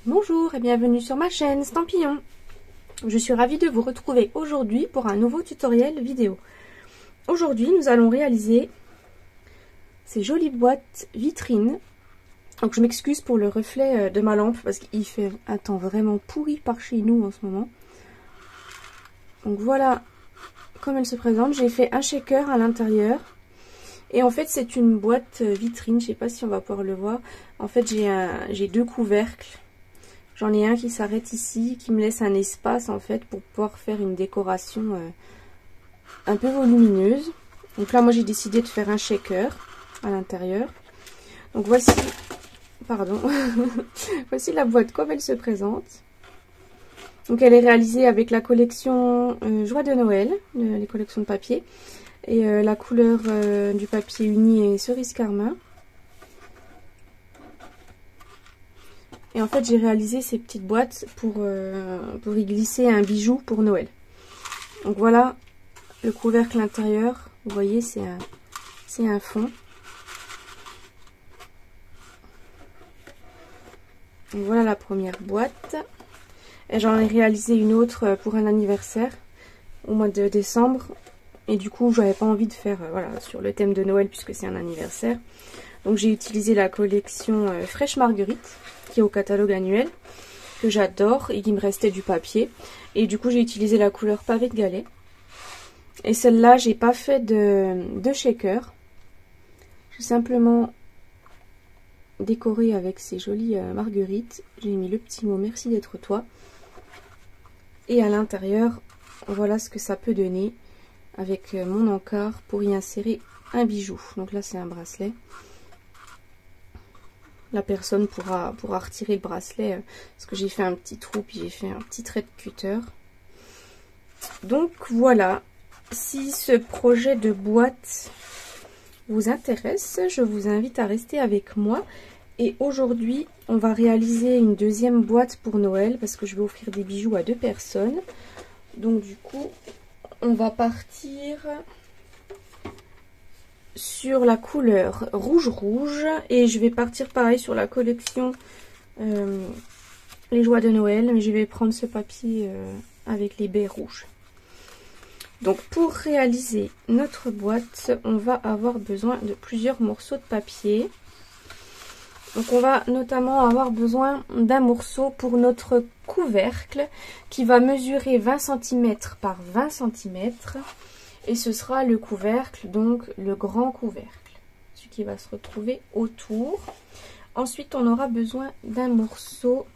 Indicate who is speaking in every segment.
Speaker 1: Bonjour et bienvenue sur ma chaîne Stampillon. Je suis ravie de vous retrouver aujourd'hui pour un nouveau tutoriel vidéo. Aujourd'hui nous allons réaliser ces jolies boîtes vitrines. Donc je m'excuse pour le reflet de ma lampe parce qu'il fait un temps vraiment pourri par chez nous en ce moment. Donc voilà comme elle se présente. J'ai fait un shaker à l'intérieur. Et en fait c'est une boîte vitrine, je sais pas si on va pouvoir le voir. En fait j'ai deux couvercles. J'en ai un qui s'arrête ici, qui me laisse un espace en fait pour pouvoir faire une décoration un peu volumineuse. Donc là moi j'ai décidé de faire un shaker à l'intérieur. Donc voici, pardon, voici la boîte comme elle se présente. Donc elle est réalisée avec la collection Joie de Noël, les collections de papier. Et la couleur du papier uni est cerise carmin. Et en fait j'ai réalisé ces petites boîtes pour y glisser un bijou pour Noël. Donc voilà le couvercle intérieur. Vous voyez c'est un fond. Donc voilà la première boîte. Et j'en ai réalisé une autre pour un anniversaire au mois de décembre. Et du coup j'avais pas envie de faire voilà, sur le thème de Noël puisque c'est un anniversaire. Donc j'ai utilisé la collection Fraîche Marguerite qui est au catalogue annuel, que j'adore, et il me restait du papier. Et du coup j'ai utilisé la couleur pavé de Galets. Et celle-là j'ai pas fait de shaker. J'ai simplement décoré avec ces jolies marguerites. J'ai mis le petit mot merci d'être toi. Et à l'intérieur, voilà ce que ça peut donner avec mon encart pour y insérer un bijou. Donc là c'est un bracelet. La personne pourra retirer le bracelet parce que j'ai fait un petit trou puis j'ai fait un petit trait de cutter. Donc voilà, si ce projet de boîte vous intéresse, je vous invite à rester avec moi. Et aujourd'hui, on va réaliser une deuxième boîte pour Noël parce que je vais offrir des bijoux à 2 personnes. Donc du coup, on va partir sur la couleur rouge et je vais partir pareil sur la collection les joies de Noël, mais je vais prendre ce papier avec les baies rouges. Donc pour réaliser notre boîte, on va avoir besoin de plusieurs morceaux de papier. Donc on va notamment avoir besoin d'un morceau pour notre couvercle qui va mesurer 20 cm par 20 cm. Et ce sera le couvercle, donc le grand couvercle, celui qui va se retrouver autour. Ensuite, on aura besoin d'un morceau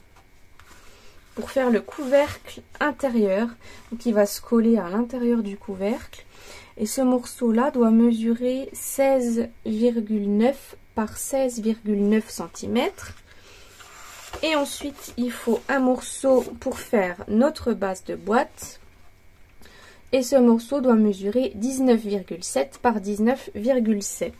Speaker 1: pour faire le couvercle intérieur, donc il va se coller à l'intérieur du couvercle. Et ce morceau-là doit mesurer 16,9 par 16,9 cm. Et ensuite, il faut un morceau pour faire notre base de boîte. Et ce morceau doit mesurer 19,7 par 19,7.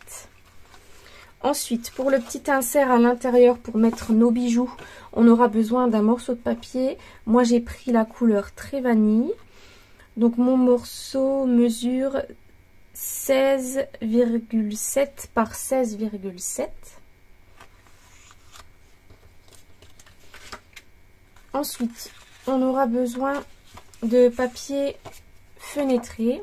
Speaker 1: Ensuite, pour le petit insert à l'intérieur pour mettre nos bijoux, on aura besoin d'un morceau de papier. Moi, j'ai pris la couleur très vanille. Donc, mon morceau mesure 16,7 par 16,7. Ensuite, on aura besoin de papier fenêtré.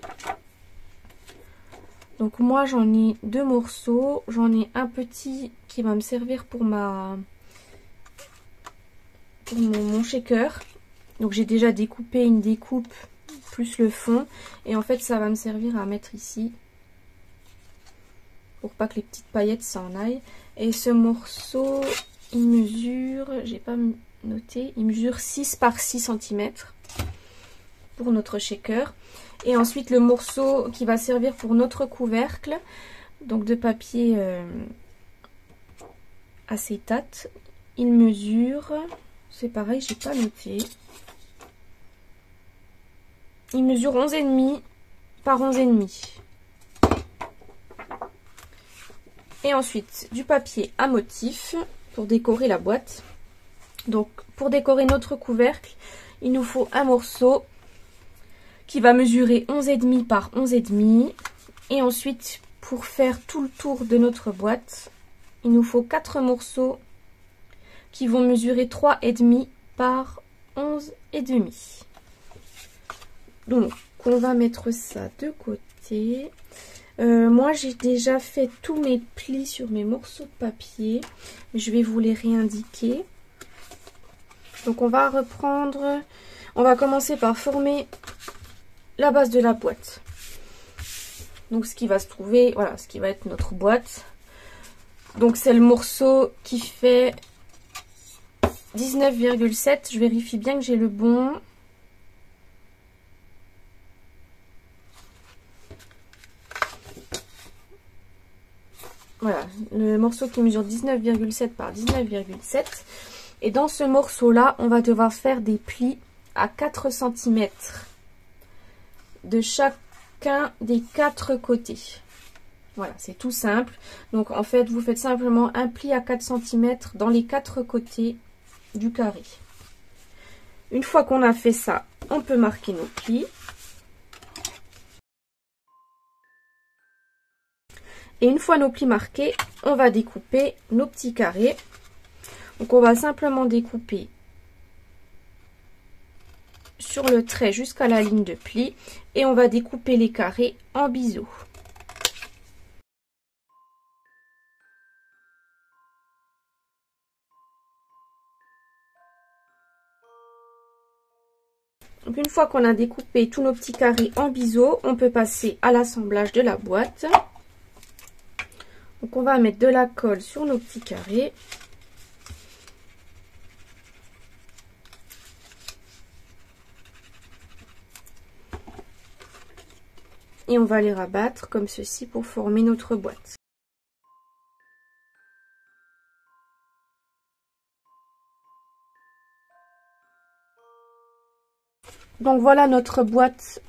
Speaker 1: Donc moi j'en ai 2 morceaux, j'en ai un petit qui va me servir pour mon shaker. Donc j'ai déjà découpé une découpe plus le fond et en fait ça va me servir à mettre ici pour pas que les petites paillettes s'en aillent. Et ce morceau il mesure, j'ai pas noté, il mesure 6 par 6 cm pour notre shaker. Et ensuite le morceau qui va servir pour notre couvercle, donc de papier acétate, il mesure, c'est pareil, j'ai pas noté, il mesure 11,5 par 11,5. Et ensuite du papier à motif pour décorer la boîte. Donc pour décorer notre couvercle, il nous faut un morceau qui va mesurer 11,5 par 11,5. Et ensuite, pour faire tout le tour de notre boîte, il nous faut 4 morceaux qui vont mesurer 3,5 par 11,5. Donc, on va mettre ça de côté. Moi, j'ai déjà fait tous mes plis sur mes morceaux de papier. Je vais vous les réindiquer. Donc, on va reprendre... On va commencer par former la base de la boîte. Donc, ce qui va se trouver... Voilà, ce qui va être notre boîte. Donc, c'est le morceau qui fait 19,7. Je vérifie bien que j'ai le bon. Voilà, le morceau qui mesure 19,7 par 19,7. Et dans ce morceau-là, on va devoir faire des plis à 4 cm de chacun des 4 côtés. Voilà, c'est tout simple. Donc, en fait, vous faites simplement un pli à 4 cm dans les 4 côtés du carré. Une fois qu'on a fait ça, on peut marquer nos plis. Et une fois nos plis marqués, on va découper nos petits carrés. Donc on va simplement découper sur le trait jusqu'à la ligne de pli. Et on va découper les carrés en biseau. Donc une fois qu'on a découpé tous nos petits carrés en biseau, on peut passer à l'assemblage de la boîte. Donc on va mettre de la colle sur nos petits carrés. Et on va les rabattre comme ceci pour former notre boîte. Donc voilà notre boîte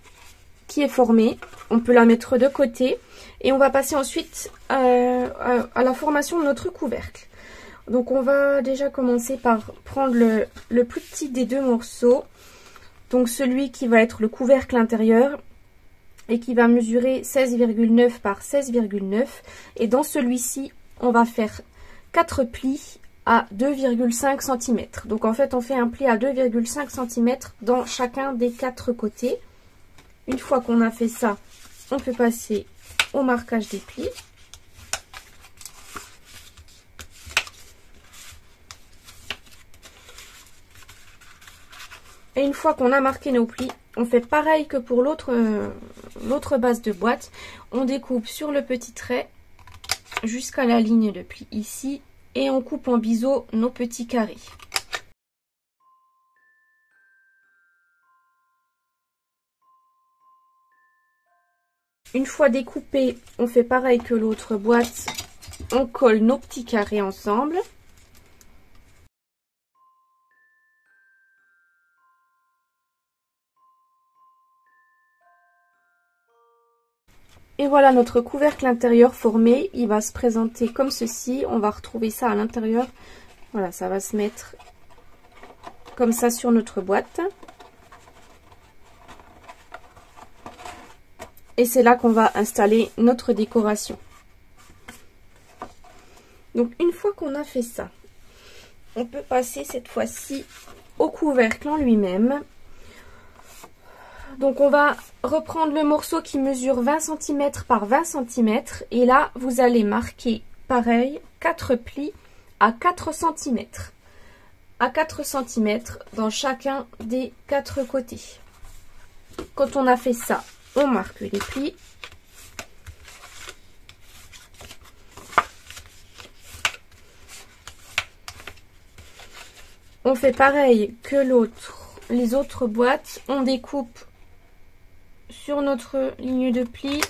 Speaker 1: qui est formée. On peut la mettre de côté. Et on va passer ensuite à la formation de notre couvercle. Donc on va déjà commencer par prendre le plus petit des deux morceaux. Donc celui qui va être le couvercle intérieur et qui va mesurer 16,9 par 16,9. Et dans celui-ci, on va faire 4 plis à 2,5 cm. Donc en fait, on fait un pli à 2,5 cm dans chacun des 4 côtés. Une fois qu'on a fait ça, on peut passer au marquage des plis. Et une fois qu'on a marqué nos plis, on fait pareil que pour l'autre base de boîte. On découpe sur le petit trait jusqu'à la ligne de pli ici. Et on coupe en biseau nos petits carrés. Une fois découpé, on fait pareil que l'autre boîte. On colle nos petits carrés ensemble. Et voilà notre couvercle intérieur formé. Il va se présenter comme ceci. On va retrouver ça à l'intérieur. Voilà, ça va se mettre comme ça sur notre boîte. Et c'est là qu'on va installer notre décoration. Donc une fois qu'on a fait ça, on peut passer cette fois-ci au couvercle en lui-même. Donc on va reprendre le morceau qui mesure 20 cm par 20 cm. Et là, vous allez marquer pareil, 4 plis à 4 cm. À 4 cm dans chacun des 4 côtés. Quand on a fait ça, on marque les plis. On fait pareil que les autres boîtes. On découpe sur notre ligne de pli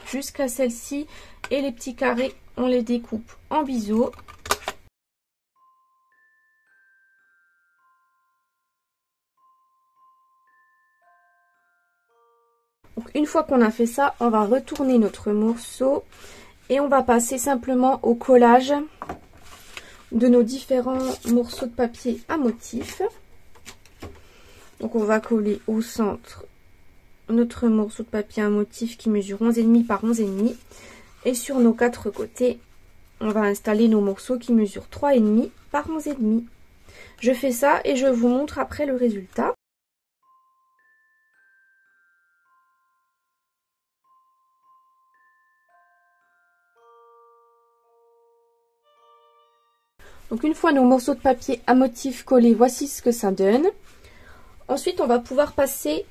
Speaker 1: jusqu'à celle-ci. Et les petits carrés, on les découpe en biseau. Donc, une fois qu'on a fait ça, on va retourner notre morceau et on va passer simplement au collage de nos différents morceaux de papier à motif. Donc on va coller au centre notre morceau de papier à motif qui mesure 11,5 par 11,5. Et sur nos 4 côtés, on va installer nos morceaux qui mesurent 3,5 par 11,5. Je fais ça et je vous montre après le résultat. Donc une fois nos morceaux de papier à motif collés, voici ce que ça donne. Ensuite, on va pouvoir passer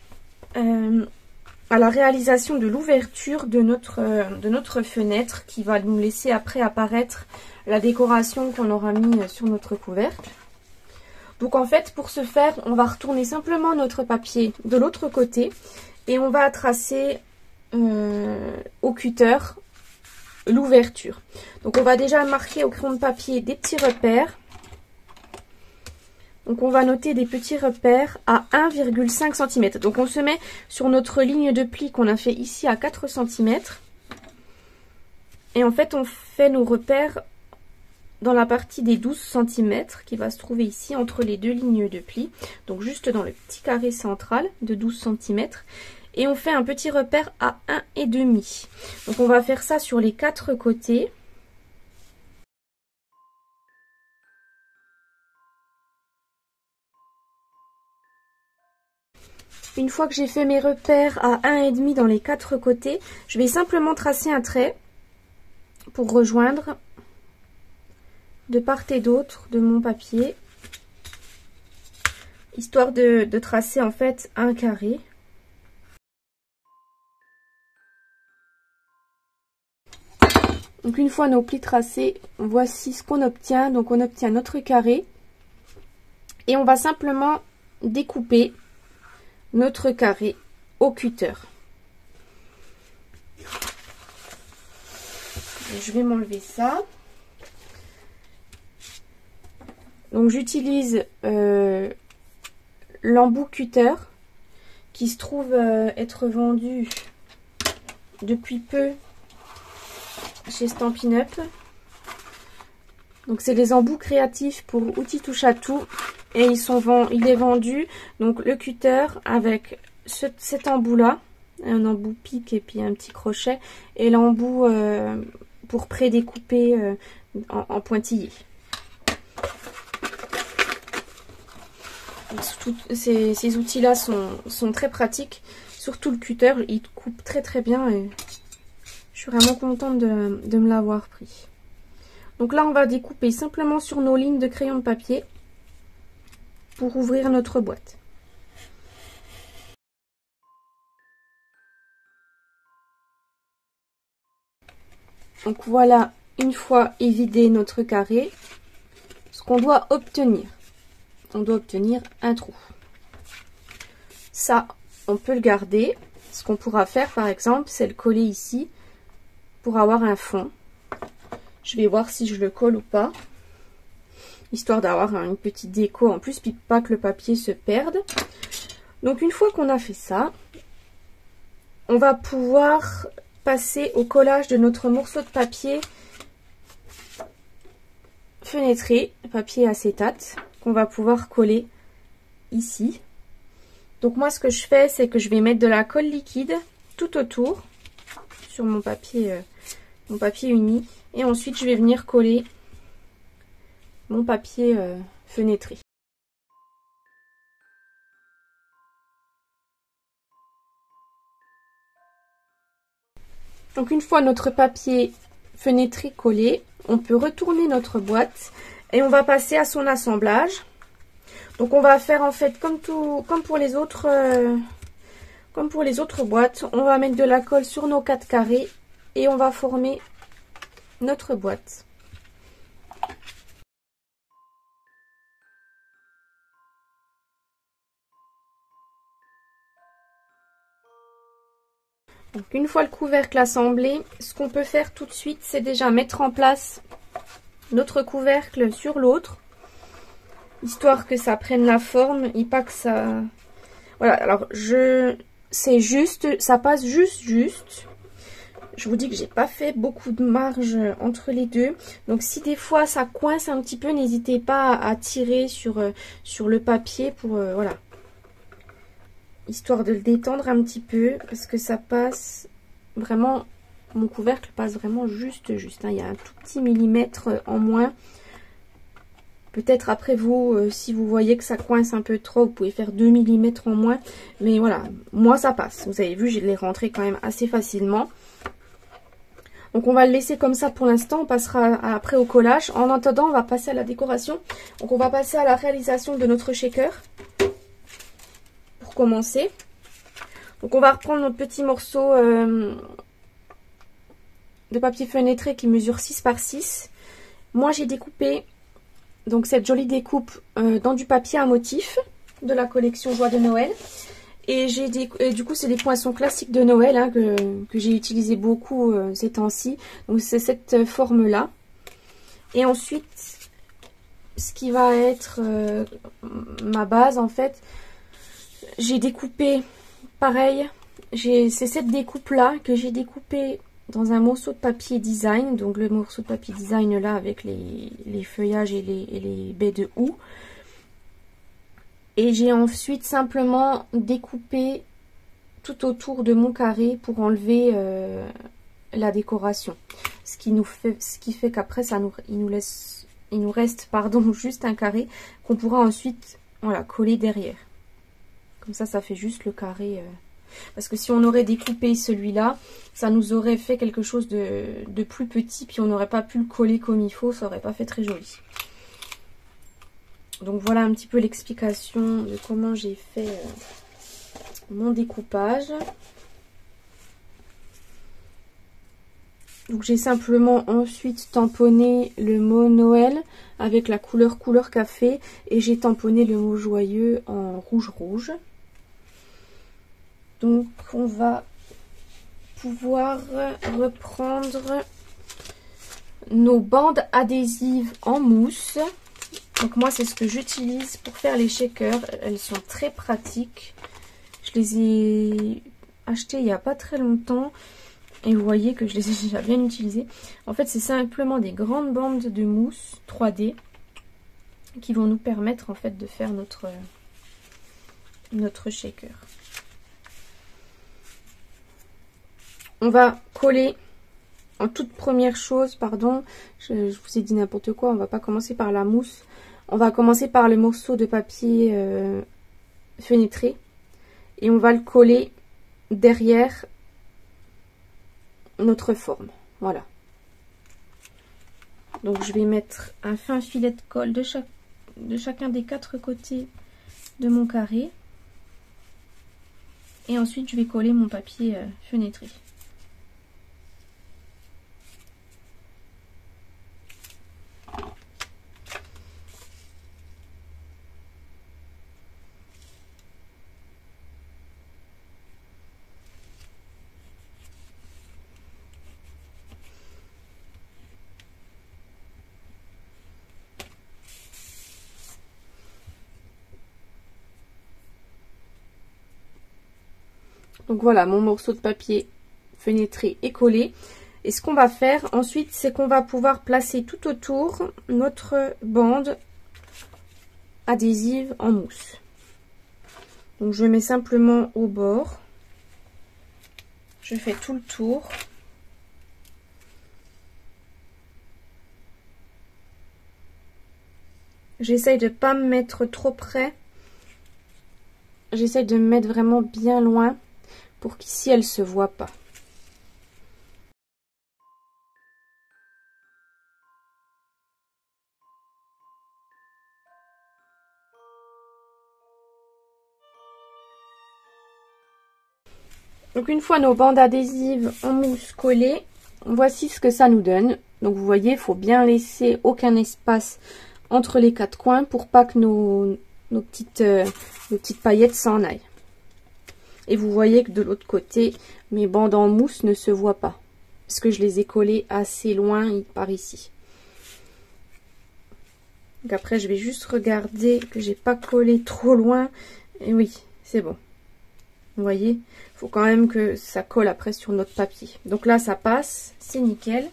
Speaker 1: à la réalisation de l'ouverture de notre fenêtre qui va nous laisser après apparaître la décoration qu'on aura mis sur notre couvercle. Donc en fait, pour ce faire, on va retourner simplement notre papier de l'autre côté et on va tracer au cutter l'ouverture. Donc on va déjà marquer au crayon de papier des petits repères. Donc on va noter des petits repères à 1,5 cm. Donc on se met sur notre ligne de pli qu'on a fait ici à 4 cm. Et en fait on fait nos repères dans la partie des 12 cm qui va se trouver ici entre les deux lignes de pli. Donc juste dans le petit carré central de 12 cm. Et on fait un petit repère à 1,5. Donc on va faire ça sur les 4 côtés. Une fois que j'ai fait mes repères à 1,5 dans les 4 côtés, je vais simplement tracer un trait pour rejoindre de part et d'autre de mon papier, histoire de tracer en fait un carré. Donc une fois nos plis tracés, voici ce qu'on obtient. Donc on obtient notre carré et on va simplement découper notre carré au cutter. Je vais m'enlever ça. Donc j'utilise l'embout cutter qui se trouve être vendu depuis peu chez Stampin' Up. Donc c'est des embouts créatifs pour outils touche à tout et il est vendu donc le cutter avec cet embout là, un embout pique et puis un petit crochet et l'embout pour prédécouper en pointillé. Ces outils là sont très pratiques, surtout le cutter, il coupe très bien et je suis vraiment contente de me l'avoir pris. Donc là, on va découper simplement sur nos lignes de crayon de papier pour ouvrir notre boîte. Donc voilà, une fois évidé notre carré, ce qu'on doit obtenir. On doit obtenir un trou. Ça, on peut le garder. Ce qu'on pourra faire, par exemple, c'est le coller ici pour avoir un fond. Je vais voir si je le colle ou pas, histoire d'avoir une petite déco en plus, puis pas que le papier se perde. Donc une fois qu'on a fait ça, on va pouvoir passer au collage de notre morceau de papier fenêtré, papier acétate, qu'on va pouvoir coller ici. Donc moi ce que je fais, c'est que je vais mettre de la colle liquide tout autour sur mon papier uni. Et ensuite, je vais venir coller mon papier fenêtré. Donc, une fois notre papier fenêtré collé, on peut retourner notre boîte et on va passer à son assemblage. Donc, on va faire en fait comme pour les autres boîtes. On va mettre de la colle sur nos 4 carrés et on va former notre boîte. Donc une fois le couvercle assemblé, ce qu'on peut faire tout de suite, c'est déjà mettre en place notre couvercle sur l'autre, histoire que ça prenne la forme et pas que ça... Voilà, alors c'est juste, ça passe juste. Je vous dis que j'ai pas fait beaucoup de marge entre les deux. Donc si des fois ça coince un petit peu, n'hésitez pas à tirer sur le papier pour voilà. Histoire de le détendre un petit peu parce que ça passe vraiment, mon couvercle passe vraiment juste. Hein. Il y a un tout petit millimètre en moins. Peut-être après vous, si vous voyez que ça coince un peu trop, vous pouvez faire 2 mm en moins. Mais voilà, moi ça passe. Vous avez vu, je l'ai rentré quand même assez facilement. Donc on va le laisser comme ça pour l'instant. On passera après au collage. En attendant, on va passer à la décoration. Donc on va passer à la réalisation de notre shaker. Pour commencer. Donc on va reprendre notre petit morceau de papier fenêtré qui mesure 6 par 6. Moi j'ai découpé donc cette jolie découpe dans du papier à motif de la collection Joie de Noël. Et du coup c'est des poinçons classiques de Noël hein, que j'ai utilisé beaucoup ces temps-ci. Donc c'est cette forme là. Et ensuite ce qui va être ma base en fait, j'ai découpé pareil. C'est cette découpe là que j'ai découpé dans un morceau de papier design, donc le morceau de papier design là avec les feuillages et les baies de houx. Et j'ai ensuite simplement découpé tout autour de mon carré pour enlever la décoration. Ce qui fait qu'après il nous reste pardon, juste un carré qu'on pourra ensuite voilà, coller derrière. Comme ça fait juste le carré. Parce que si on aurait découpé celui-là, ça nous aurait fait quelque chose de plus petit. Puis on n'aurait pas pu le coller comme il faut. Ça n'aurait pas fait très joli. Donc voilà un petit peu l'explication de comment j'ai fait mon découpage. Donc j'ai simplement ensuite tamponné le mot Noël avec la couleur café. Et j'ai tamponné le mot joyeux en rouge. Donc on va pouvoir reprendre nos bandes adhésives en mousse. Donc moi c'est ce que j'utilise pour faire les shakers. Elles sont très pratiques. Je les ai achetées il n'y a pas très longtemps. Et vous voyez que je les ai déjà bien utilisées. En fait c'est simplement des grandes bandes de mousse 3D qui vont nous permettre en fait de faire notre shaker. On va coller en toute première chose, pardon, je vous ai dit n'importe quoi, on va pas commencer par la mousse. On va commencer par le morceau de papier fenêtré et on va le coller derrière notre forme. Voilà. Donc je vais mettre un fin filet de colle de chacun des 4 côtés de mon carré. Et ensuite je vais coller mon papier fenêtré. Donc voilà, mon morceau de papier fenêtré est collé. Et ce qu'on va faire ensuite, c'est qu'on va pouvoir placer tout autour notre bande adhésive en mousse. Donc je mets simplement au bord. Je fais tout le tour. J'essaye de ne pas me mettre trop près. J'essaye de me mettre vraiment bien loin pour qu'ici elle ne se voit pas. Donc une fois nos bandes adhésives en mousse collées, voici ce que ça nous donne. Donc vous voyez, il faut bien laisser aucun espace entre les 4 coins pour pas que nos petites paillettes s'en aillent. Et vous voyez que de l'autre côté, mes bandes en mousse ne se voient pas. Parce que je les ai collées assez loin par ici. Donc après, je vais juste regarder que j'ai pas collé trop loin. Et oui, c'est bon. Vous voyez, il faut quand même que ça colle après sur notre papier. Donc là, ça passe, c'est nickel.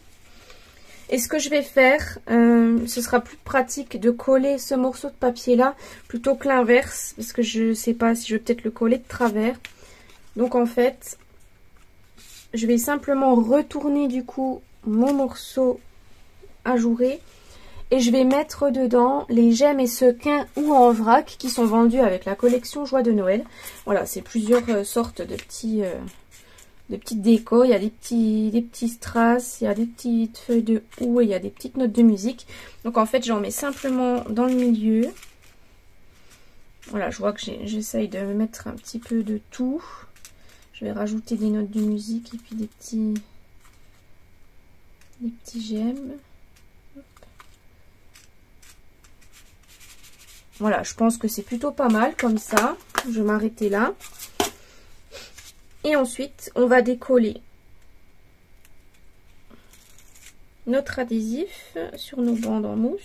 Speaker 1: Et ce que je vais faire, ce sera plus pratique de coller ce morceau de papier là plutôt que l'inverse, parce que je ne sais pas si je vais peut-être le coller de travers. Donc en fait, je vais simplement retourner du coup mon morceau ajouré et je vais mettre dedans les gemmes et sequins ou en vrac qui sont vendus avec la collection Joie de Noël. Voilà, c'est plusieurs sortes de petites décos. Il y a des petits strass, il y a des petites feuilles de houx et il y a des petites notes de musique. Donc en fait, j'en mets simplement dans le milieu. Voilà, je vois que j'essaye de mettre un petit peu de tout. Je vais rajouter des notes de musique et puis des petits gemmes. Voilà, je pense que c'est plutôt pas mal comme ça. Je vais m'arrêter là. Et ensuite, on va décoller notre adhésif sur nos bandes en mousse.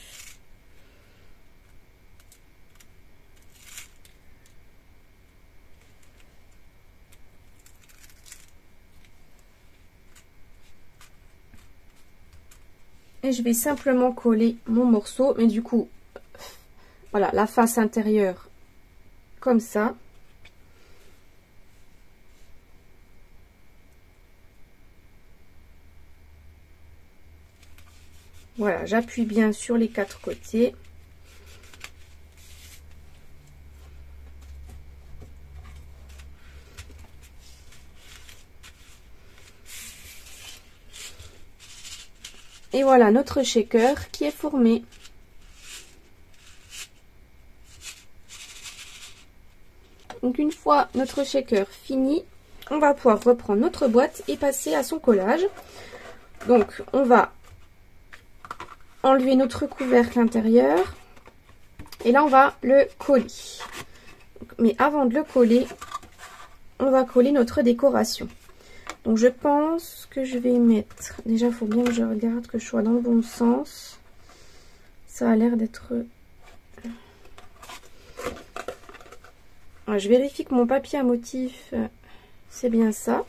Speaker 1: Et je vais simplement coller mon morceau, mais du coup, voilà, la face intérieure comme ça. Voilà, j'appuie bien sur les 4 côtés. Et voilà notre shaker qui est formé. Donc une fois notre shaker fini, on va pouvoir reprendre notre boîte et passer à son collage. Donc on va enlever notre couvercle intérieur et là on va le coller. Mais avant de le coller, on va coller notre décoration. Donc je pense que je vais mettre, déjà il faut bien que je regarde que je sois dans le bon sens. Ça a l'air d'être... Je vérifie que mon papier à motif, c'est bien ça.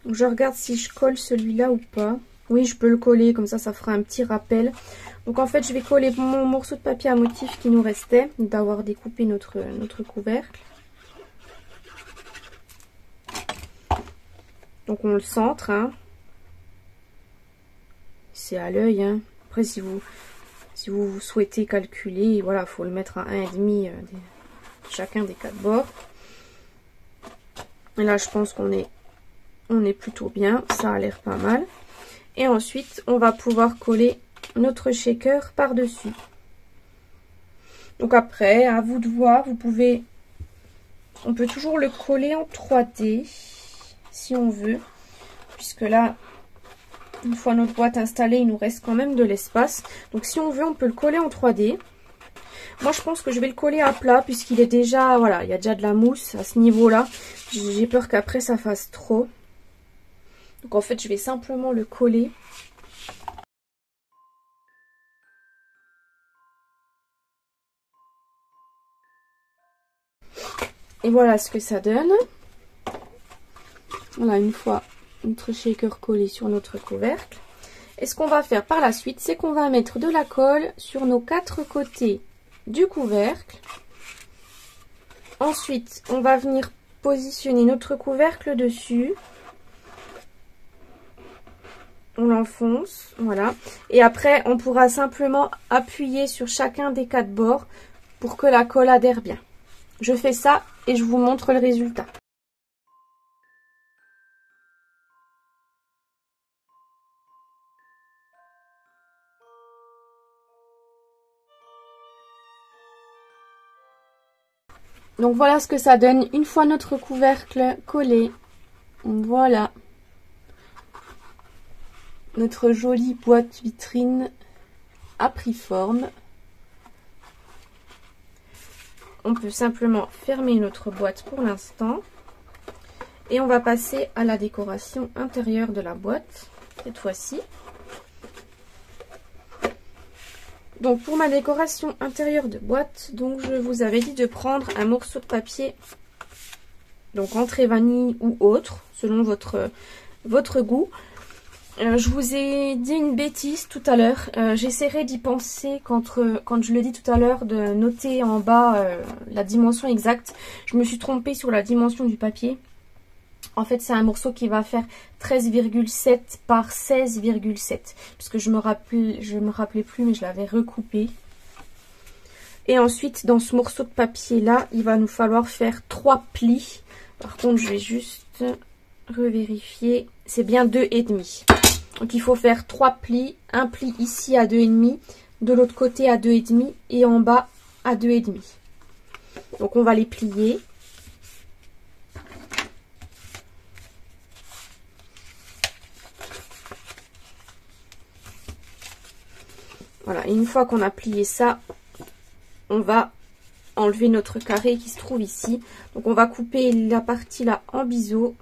Speaker 1: Donc je regarde si je colle celui-là ou pas. Oui, je peux le coller, comme ça, ça fera un petit rappel. Donc en fait, je vais coller mon morceau de papier à motif qui nous restait, d'avoir découpé notre couvercle. Donc on le centre, hein. C'est à l'œil, hein. Après, si vous souhaitez calculer, voilà, il faut le mettre à 1,5 chacun des 4 bords. Et là, je pense qu'on est plutôt bien, ça a l'air pas mal. Et ensuite, on va pouvoir coller notre shaker par-dessus. Donc après, à vous de voir, on peut toujours le coller en 3D, si on veut. Puisque là, une fois notre boîte installée, il nous reste quand même de l'espace. Donc si on veut, on peut le coller en 3D. Moi, je pense que je vais le coller à plat, puisqu'il est déjà, voilà, il y a déjà de la mousse à ce niveau-là. J'ai peur qu'après, ça fasse trop. Donc en fait, je vais simplement le coller. Et voilà ce que ça donne. Voilà, une fois notre shaker collé sur notre couvercle. Et ce qu'on va faire par la suite, c'est qu'on va mettre de la colle sur nos 4 côtés du couvercle. Ensuite, on va venir positionner notre couvercle dessus. On l'enfonce, voilà. Et après, on pourra simplement appuyer sur chacun des 4 bords pour que la colle adhère bien. Je fais ça et je vous montre le résultat. Donc voilà ce que ça donne une fois notre couvercle collé. Voilà. Notre jolie boîte vitrine a pris forme. On peut simplement fermer notre boîte pour l'instant. Et on va passer à la décoration intérieure de la boîte, cette fois-ci. Donc pour ma décoration intérieure de boîte, donc je vous avais dit de prendre un morceau de papier, donc entrée vanille ou autre, selon votre goût. Je vous ai dit une bêtise tout à l'heure, j'essaierai d'y penser quand je le dis tout à l'heure, de noter en bas la dimension exacte. Je me suis trompée sur la dimension du papier. En fait, c'est un morceau qui va faire 13,7 par 16,7. Puisque je me rappelais plus, mais je l'avais recoupé. Et ensuite, dans ce morceau de papier-là, il va nous falloir faire 3 plis. Par contre, je vais juste revérifier. C'est bien 2,5. Donc, il faut faire 3 plis. Un pli ici à 2,5. De l'autre côté à 2,5. Et en bas à 2,5. Donc, on va les plier. Voilà, et une fois qu'on a plié ça, on va enlever notre carré qui se trouve ici. Donc on va couper la partie là en biseau.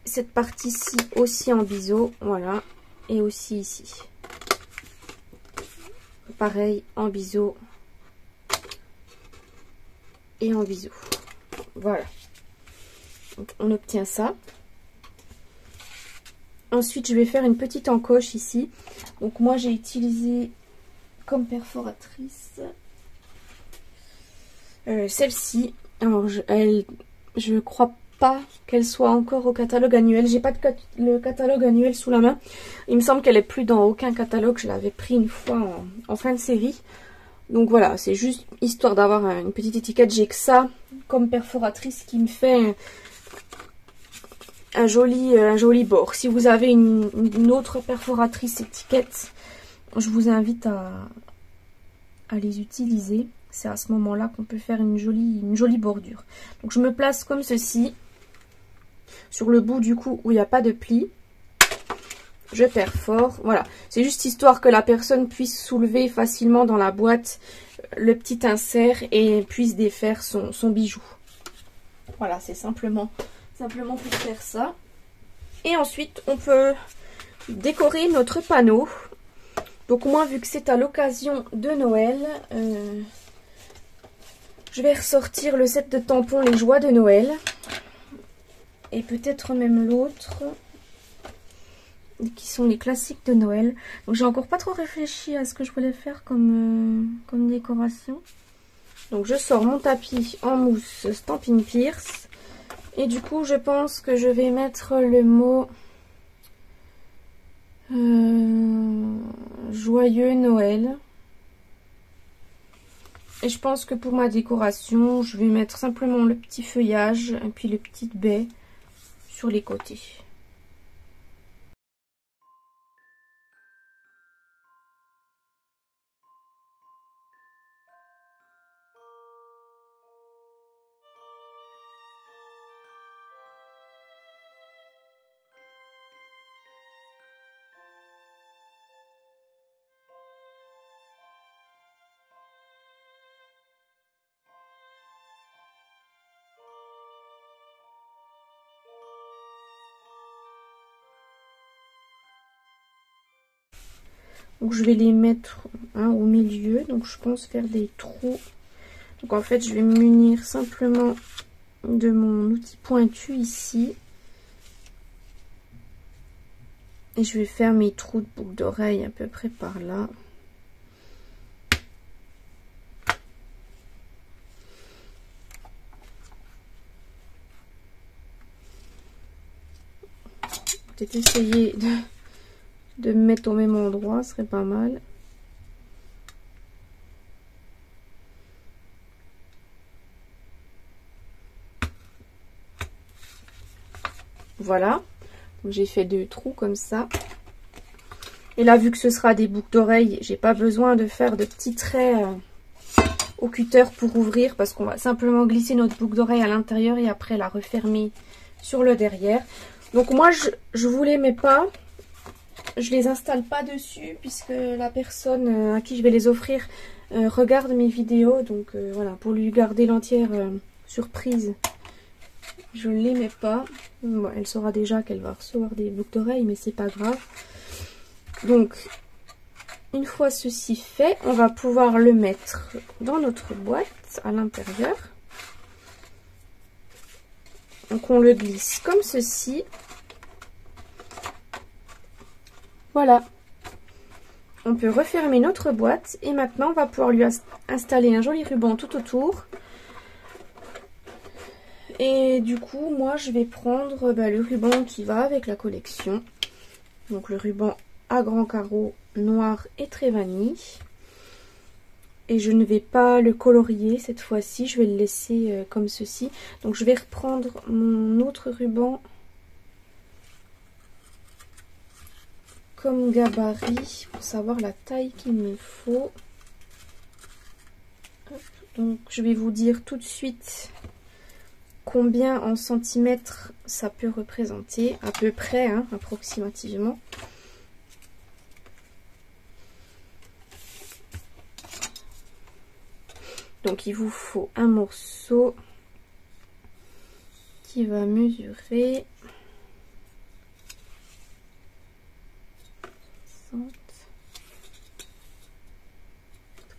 Speaker 1: Cette partie-ci aussi en biseau, voilà, et aussi ici. Pareil, en biseau et en biseau. Voilà. Donc on obtient ça. Ensuite, je vais faire une petite encoche ici. Donc moi, j'ai utilisé comme perforatrice celle-ci. Alors, je crois pas qu'elle soit encore au catalogue annuel. J'ai pas le catalogue annuel sous la main. Il me semble qu'elle est plus dans aucun catalogue. Je l'avais pris une fois en fin de série. Donc voilà, c'est juste histoire d'avoir une petite étiquette. J'ai que ça comme perforatrice qui me fait un joli bord. Si vous avez une autre perforatrice étiquette, je vous invite à les utiliser. C'est à ce moment-là qu'on peut faire une jolie bordure. Donc je me place comme ceci, sur le bout du cou où il n'y a pas de pli. Je perfore, voilà. C'est juste histoire que la personne puisse soulever facilement dans la boîte le petit insert et puisse défaire son bijou. Voilà, c'est simplement pour faire ça. Et ensuite, on peut décorer notre panneau. Donc moi, vu que c'est à l'occasion de Noël, je vais ressortir le set de tampons Les Joies de Noël. Et peut-être même l'autre, qui sont les classiques de Noël. Donc j'ai encore pas trop réfléchi à ce que je voulais faire comme décoration. Donc je sors mon tapis en mousse Stampin' Pierce. Et du coup, je pense que je vais mettre le mot Joyeux Noël. Et je pense que pour ma décoration, je vais mettre simplement le petit feuillage et puis les petites baies sur les côtés. Donc je vais les mettre au milieu, donc je pense faire des trous. Donc en fait je vais me munir simplement de mon outil pointu ici. Et je vais faire mes trous de boucle d'oreille à peu près par là. Peut-être essayer de me mettre au même endroit, ce serait pas mal. Voilà, j'ai fait 2 trous comme ça. Et là, vu que ce sera des boucles d'oreilles, j'ai pas besoin de faire de petits traits au cutter pour ouvrir, parce qu'on va simplement glisser notre boucle d'oreille à l'intérieur et après la refermer sur le derrière. Donc moi, je vous les mets pas. Je les installe pas dessus puisque la personne à qui je vais les offrir regarde mes vidéos. Donc voilà, pour lui garder l'entière surprise, je ne les mets pas. Bon, elle saura déjà qu'elle va recevoir des boucles d'oreilles, mais c'est pas grave. Donc, une fois ceci fait, on va pouvoir le mettre dans notre boîte à l'intérieur. Donc on le glisse comme ceci. Voilà. On peut refermer notre boîte et maintenant on va pouvoir lui installer un joli ruban tout autour. Et du coup, moi je vais prendre le ruban qui va avec la collection. Donc le ruban à grands carreaux noir et très vanille. Et je ne vais pas le colorier cette fois-ci, je vais le laisser comme ceci. Donc je vais reprendre mon autre ruban comme gabarit pour savoir la taille qu'il me faut. Hop. Donc je vais vous dire tout de suite combien en centimètres ça peut représenter, à peu près, hein, approximativement. Donc il vous faut un morceau qui va mesurer 60,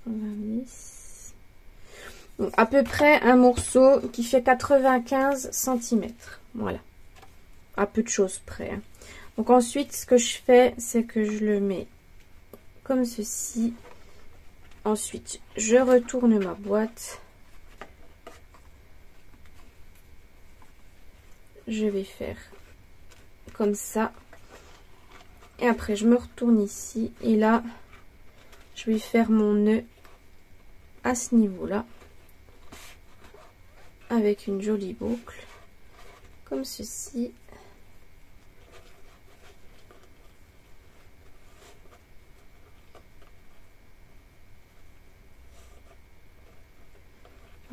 Speaker 1: 90. Donc à peu près un morceau qui fait 95 cm. Voilà. À peu de choses près. Hein. Donc ensuite ce que je fais, c'est que je le mets comme ceci. Ensuite, je retourne ma boîte. Je vais faire comme ça. Et après, je me retourne ici. Et là, je vais faire mon nœud à ce niveau-là. Avec une jolie boucle. Comme ceci.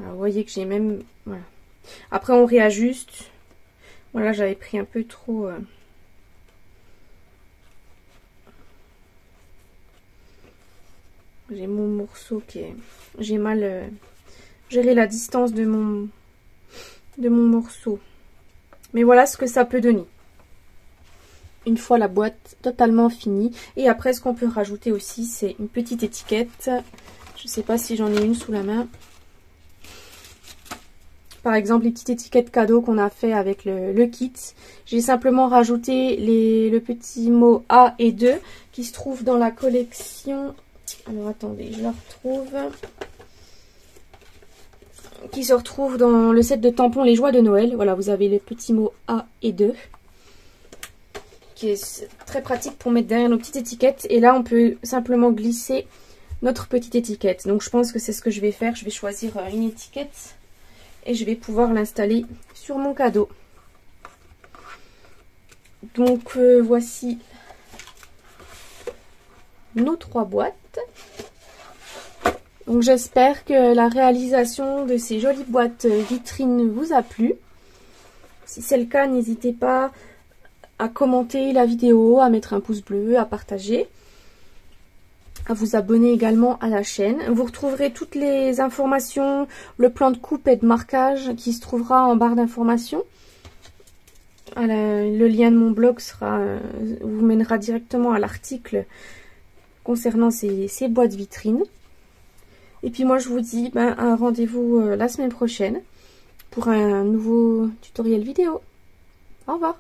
Speaker 1: Alors, vous voyez que j'ai même... Voilà. Après, on réajuste. Voilà, j'avais pris un peu trop... J'ai mon morceau qui est... J'ai mal géré la distance de mon morceau. Mais voilà ce que ça peut donner. Une fois la boîte totalement finie. Et après, ce qu'on peut rajouter aussi, c'est une petite étiquette. Je ne sais pas si j'en ai une sous la main. Par exemple, les petites étiquettes cadeaux qu'on a fait avec le kit. J'ai simplement rajouté le petit mot A et 2 qui se trouve dans la collection. Alors attendez, je la retrouve. Qui se retrouve dans le set de tampons Les Joies de Noël. Voilà, vous avez les petits mots A et 2. Qui est très pratique pour mettre derrière nos petites étiquettes. Et là, on peut simplement glisser notre petite étiquette. Donc je pense que c'est ce que je vais faire. Je vais choisir une étiquette. Et je vais pouvoir l'installer sur mon cadeau. Donc voici nos 3 boîtes. Donc j'espère que la réalisation de ces jolies boîtes vitrines vous a plu. Si c'est le cas, n'hésitez pas à commenter la vidéo, à mettre un pouce bleu, à partager. À vous abonner également à la chaîne. Vous retrouverez toutes les informations, le plan de coupe et de marquage qui se trouvera en barre d'informations. Le lien de mon blog vous mènera directement à l'article concernant ces boîtes vitrines. Et puis moi je vous dis un rendez-vous la semaine prochaine pour un nouveau tutoriel vidéo. Au revoir.